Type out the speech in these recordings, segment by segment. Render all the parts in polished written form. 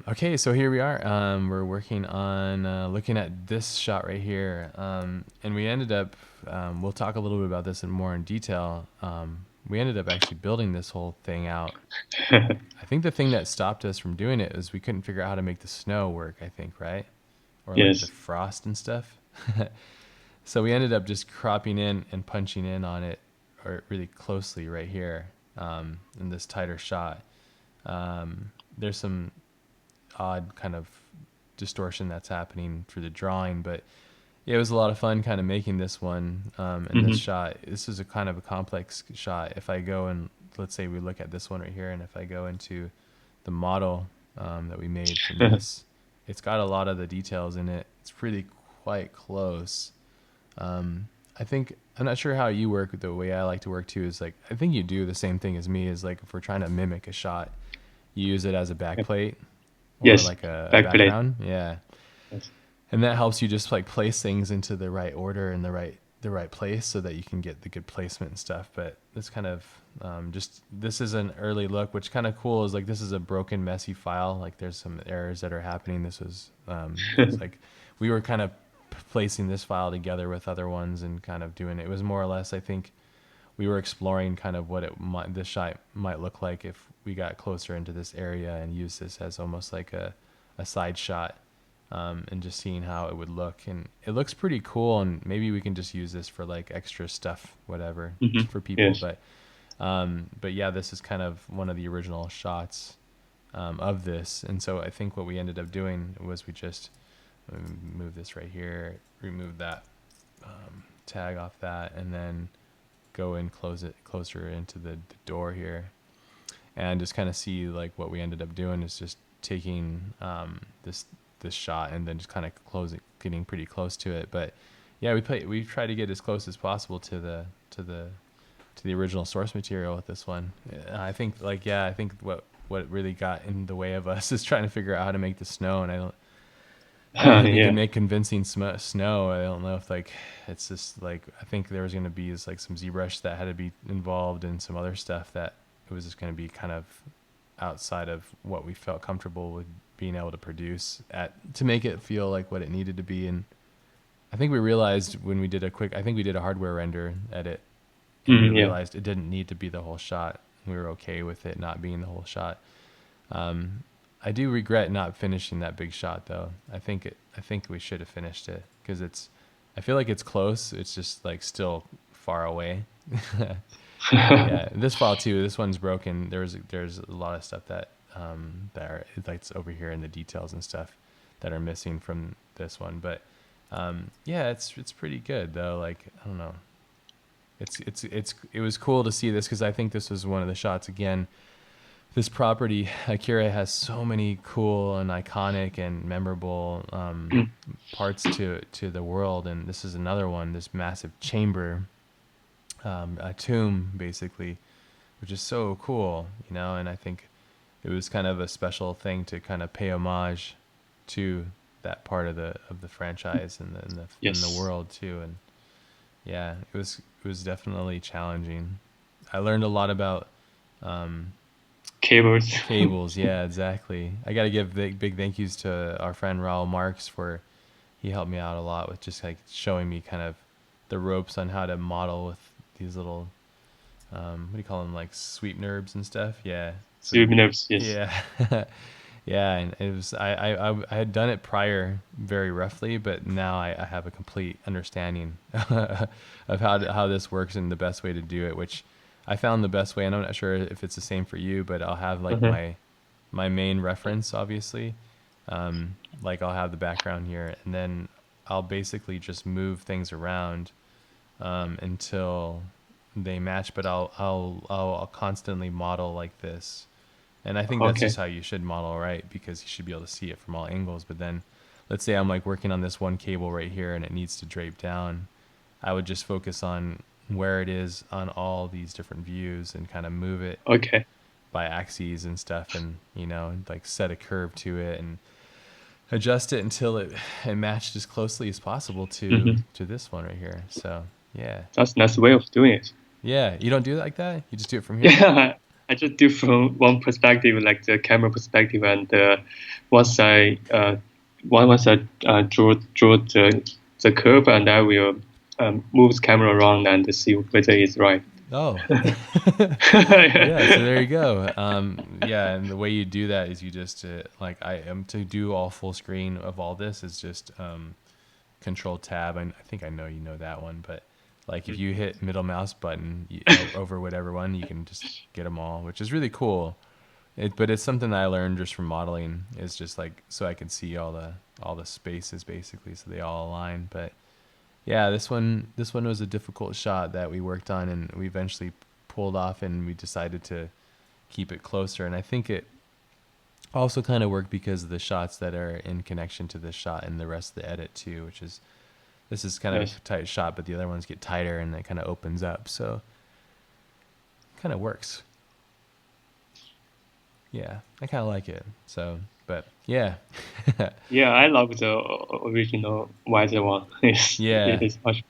Okay, so here we are. We're working on looking at this shot right here, and we ended up. We'll talk a little bit about this in more in detail. We ended up actually building this whole thing out. I think the thing that stopped us from doing it is we couldn't figure out how to make the snow work. I think, right, or like the Yes. frost and stuff. So we ended up just cropping in and punching in on it, or really closely right here, in this tighter shot. There's some odd kind of distortion that's happening through the drawing, but yeah, it was a lot of fun kind of making this one, and this Hmm. shot. This is a kind of a complex shot. If I go and let's say we look at this one right here, and if I go into the model that we made from this, it's got a lot of the details in it. It's pretty quite close. I think I'm not sure how you work. The way I like to work too is like I think you do the same thing as me. Is like if we're trying to mimic a shot, you use it as a backplate or Yes. like a Backplate. background. Yeah. Yes. And that helps you just like place things into the right order and the right place so that you can get the good placement and stuff. But it's kind of just this is an early look, which kind of cool is like this is a broken, messy file. Like there's some errors that are happening. This was it's like we were kind of placing this file together with other ones and kind of doing it. It was more or less I think we were exploring kind of what this shot might look like if we got closer into this area and used this as almost like a side shot, and just seeing how it would look. And it looks pretty cool. And maybe we can just use this for like extra stuff, whatever, Hmm. for people. Yes. But yeah, this is kind of one of the original shots of this. And so I think what we ended up doing was we just move this right here, remove that tag off that, and then go and close it closer into the door here, and just kind of see like what we ended up doing is just taking this shot and then just kind of closing, getting pretty close to it. But yeah, we try to get as close as possible to the original source material with this one. I think like yeah, I think what really got in the way of us is trying to figure out how to make the snow, and I don't think we can Yeah. make convincing snow. I don't know if like it's just like I think there was going to be like some ZBrush that had to be involved and some other stuff that it was just going to be kind of outside of what we felt comfortable with being able to produce at to make it feel like what it needed to be. And I think we realized when we did I think we did a hardware render edit, and we Mm, yeah. realized it didn't need to be the whole shot. We were okay with it not being the whole shot. Um, I do regret not finishing that big shot though. I think we should have finished it because I feel like it's close. It's just like still far away. Yeah, this file too. This one's broken. There's a lot of stuff that are that's over here in the details and stuff that are missing from this one. But yeah, it's pretty good though. Like I don't know. It was cool to see this because I think this was one of the shots again. This property, Akira, has so many cool and iconic and memorable parts to the world, and this is another one. This massive chamber, a tomb, basically, which is so cool, you know. And I think it was kind of a special thing to kind of pay homage to that part of the franchise and in the Yes. world too. And yeah, it was definitely challenging. I learned a lot about Cables. cables. Yeah, exactly. I got to give big thank yous to our friend Raul Marks for he helped me out a lot with just like showing me kind of the ropes on how to model with these little what do you call them, like sweep NURBs and stuff. Yeah. So Subliminals. Yes. yeah. Yeah, and it was I had done it prior very roughly, but now I have a complete understanding of how this works and the best way to do it, which I found the best way. And I'm not sure if it's the same for you, but I'll have like Uh-huh. my main reference, obviously. Like I'll have the background here, and then I'll basically just move things around until they match. But I'll constantly model like this, and I think that's Okay. just how you should model, right? Because you should be able to see it from all angles. But then, let's say I'm like working on this one cable right here, and it needs to drape down. I would just focus on where it is on all these different views and kind of move it Okay. by axes and stuff, and like set a curve to it and adjust it until it matched as closely as possible Hmm. to this one right here. So yeah. That's nice way of doing it. Yeah, you don't do it like that, you just do it from here. Yeah. I just do from one perspective, like the camera perspective, and once I draw the curve, and I will move the camera around and see whether it's right. Oh, yeah. So there you go. Yeah, and the way you do that is you just like I am to do all full screen of all this is just Control Tab. And I think I know you know that one, but like if you hit middle mouse button over whatever one, you can just get them all, which is really cool. But it's something that I learned just from modeling. Is just like so I can see all the spaces basically, so they all align. But yeah, this one was a difficult shot that we worked on, and we eventually pulled off, and we decided to keep it closer. And I think it also kind of worked because of the shots that are in connection to this shot and the rest of the edit too, which is this is kind of Yes. a tight shot, but the other ones get tighter and it kind of opens up, so kind of works. Yeah, I kind of like it. So, but yeah, Yeah, I love the original wider one. yeah, It is much.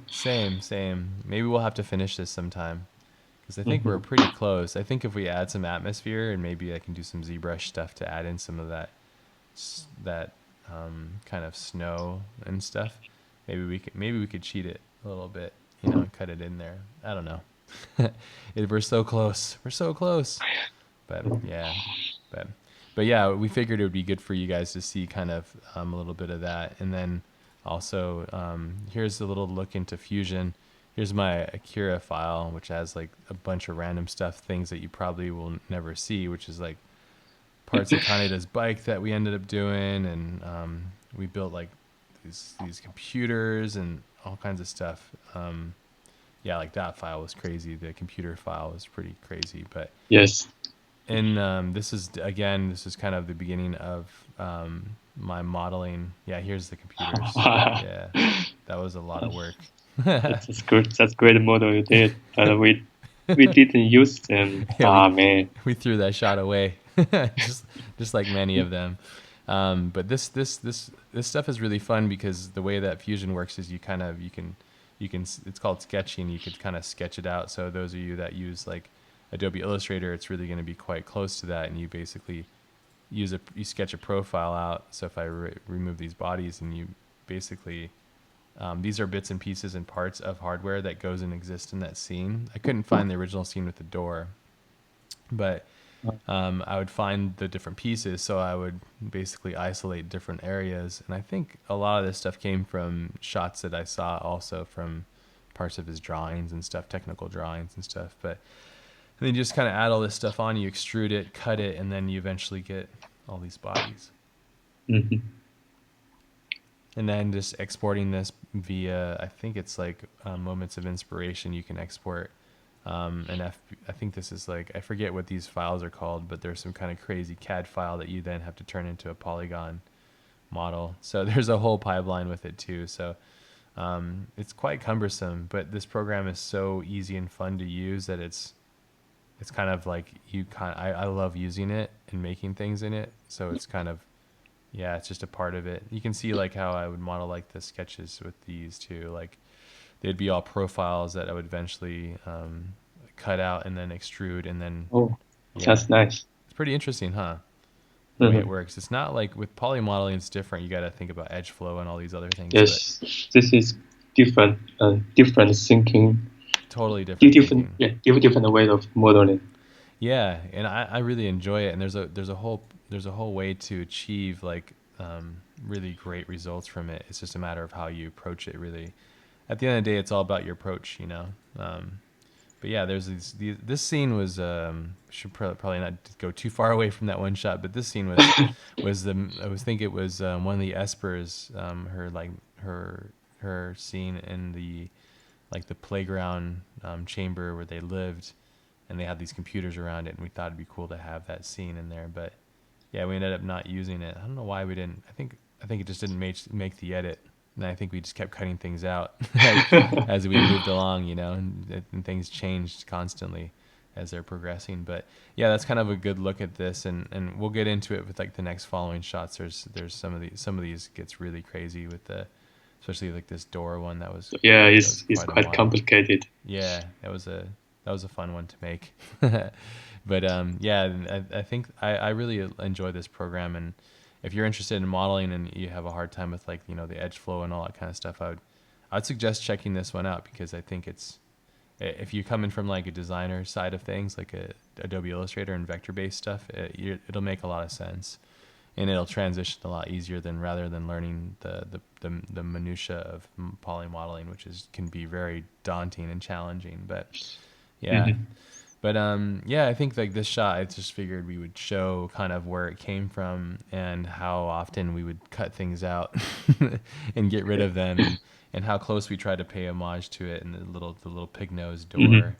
same. Maybe we'll have to finish this sometime because I think we're Mhm. pretty close. I think if we add some atmosphere and maybe I can do some ZBrush stuff to add in some of that kind of snow and stuff. Maybe we could cheat it a little bit, and cut it in there. I don't know. We're so close. We're so close. But yeah, but but yeah, we figured it would be good for you guys to see kind of a little bit of that, and then also here's a little look into Fusion. Here's my Akira file, which has like a bunch of random stuff, things that you probably will never see, which is like parts of Kaneda's bike that we ended up doing, and we built like these computers and all kinds of stuff. Yeah, like that file was crazy. The computer file was pretty crazy, but Yes. and this is kind of the beginning of my modeling. Yeah, here's the computers. Yeah, that was a lot of work. That's good. That's great model you did, but we didn't use them. Yeah, Ah man. we threw that shot away, just just like many of them. But this stuff is really fun because the way that Fusion works is you can it's called sketching. You could kind of sketch it out. So those of you that use like Adobe Illustrator, it's really going to be quite close to that, and you basically you sketch a profile out. So if I remove these bodies, and you basically these are bits and pieces and parts of hardware that goes and exist in that scene. I couldn't find the original scene with the door, but I would find the different pieces. So I would basically isolate different areas. And I think a lot of this stuff came from shots that I saw also from parts of his drawings and stuff, technical drawings and stuff. But and then you just kind of add all this stuff on, you extrude it, cut it, and then you eventually get all these bodies. Mhm. And then just exporting this via, I think it's like moments of inspiration. You can export I think this is like, I forget what these files are called, but there's some kind of crazy CAD file that you then have to turn into a polygon model. So there's a whole pipeline with it too. So it's quite cumbersome, but this program is so easy and fun to use that it's kind of like I love using it and making things in it. So it's kind of, yeah, it's just a part of it. You can see like how I would model like the sketches with these too. Like they'd be all profiles that I would eventually cut out and then extrude, and then Oh, yeah, that's nice. it's pretty interesting, huh? The way it Mhm. works. It's not like with poly modeling, it's different. You got to think about edge flow and all these other things, but Yes, this is different. Different thinking. totally different thinking. Yeah, different way of modeling. Yeah, and I really enjoy it. And there's a whole way to achieve like really great results from it. It's just a matter of how you approach it. Really, at the end of the day, it's all about your approach. But yeah, there's this scene was should probably not go too far away from that one shot. But this scene was I was think it was one of the espers, her scene in the like the playground chamber where they lived, and they had these computers around it, and we thought it'd be cool to have that scene in there. But yeah, we ended up not using it. I don't know why we didn't. I think it just didn't make the edit, and I think we just kept cutting things out as we moved along, and things changed constantly as they're progressing. But yeah, that's kind of a good look at this, and we'll get into it with like the next following shots. There's some of these gets really crazy with especially like this door one that was Yeah, that was it's quite a quite model. complicated. Yeah, that was a fun one to make. But yeah, I think I really enjoy this program, and if you're interested in modeling and you have a hard time with like the edge flow and all that kind of stuff, I'd suggest checking this one out because I think it's if you're coming from like a designer side of things, like a Adobe Illustrator and vector based stuff, it'll make a lot of sense, and it'll transition a lot easier than rather than learning the minutia of poly modeling, which can be very daunting and challenging. But yeah. Mhm. But yeah, I think like this shot, I just figured we would show kind of where it came from and how often we would cut things out and get rid of them, and how close we try to pay homage to it, and the little pig nose door Mhm.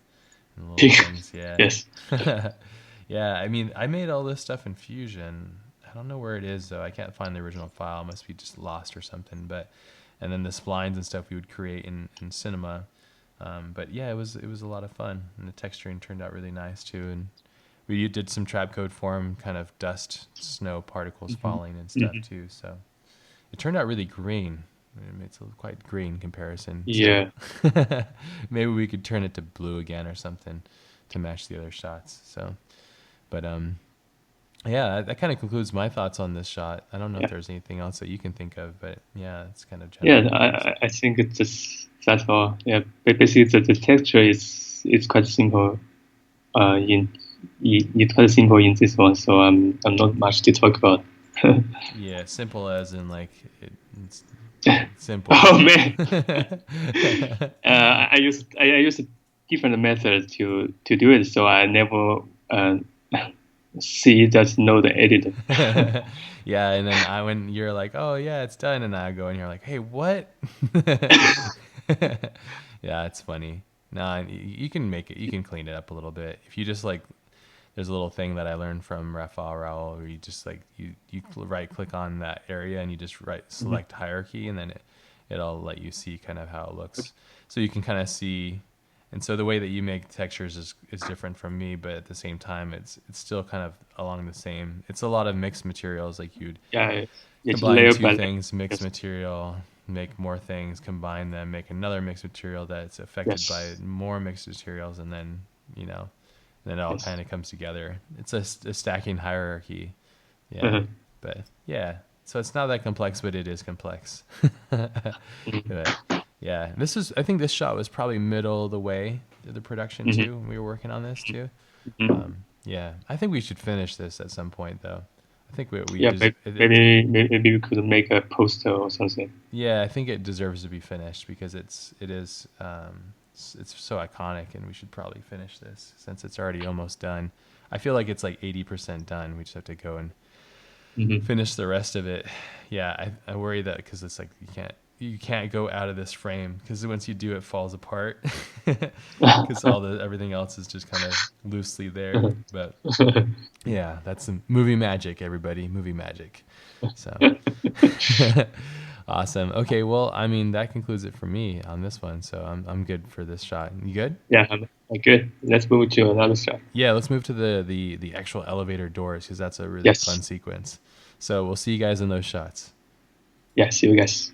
and little things. Yeah, Yes. yeah. I mean, I made all this stuff in Fusion. I don't know where it is though. I can't find the original file. It must be just lost or something. But and then the splines and stuff we would create in Cinema. But yeah, it was a lot of fun, and the texturing turned out really nice too. And we did some trap code form, kind of dust, snow particles Mhm. falling and stuff Mhm. too. So it turned out really green. I mean, it's a quite green comparison. So Yeah. maybe we could turn it to blue again or something to match the other shots. So, but yeah, that kind of concludes my thoughts on this shot. I don't know if Yeah. there's anything else that you can think of, but yeah, it's kind of Yeah. general. I think it's just that's all. Yeah. Basically, the texture is quite simple. In it's quite simple in this one, so I'm not much to talk about. Yeah, simple as in like it's simple. Oh man, I used a different method to do it, so I never see just know the editor. Yeah, and then when you're like, oh yeah, it's done, and I go and you're like, hey, what? Yeah, it's funny. Nah, you can make it. You can clean it up a little bit if you just like. There's a little thing that I learned from Rafael Raul where you just like you right click on that area and you just Mhm. select hierarchy, and then it'll let you see kind of how it looks. So you can kind of see, and so the way that you make textures is different from me, but at the same time it's still kind of along the same. It's a lot of mixed materials, like you'd Yeah, it's combine layer two by layer. things, mix Yes, material, make more things, combine them, make another mixed material that's affected by yes, more mixed materials, and then you know, then it all yes. kind of comes together. It's a stacking hierarchy. Yeah, Uh-huh. but yeah, so it's not that complex, but it is complex. Mhm. But yeah, I think this shot was probably middle of the way to the production Mhm. too. We were working on this too. Mhm. Yeah, I think we should finish this at some point though. I think we Yeah, maybe we could make a poster or something. yeah, I think it deserves to be finished because it is it's so iconic, and we should probably finish this since it's already almost done. I feel like it's like 80% done. We just have to go and Mhm. finish the rest of it. Yeah, I worry that because it's like you can't go out of this frame because once you do, it falls apart because everything else is just kind of loosely there. But yeah, that's some movie magic, everybody. Movie magic. So awesome. Okay, well, I mean that concludes it for me on this one. So I'm good for this shot. You good? Yeah, good. Let's move to another slide. Yeah, let's move to the actual elevator doors because that's a really fun Yes. sequence. So we'll see you guys in those shots. Yeah, see you guys.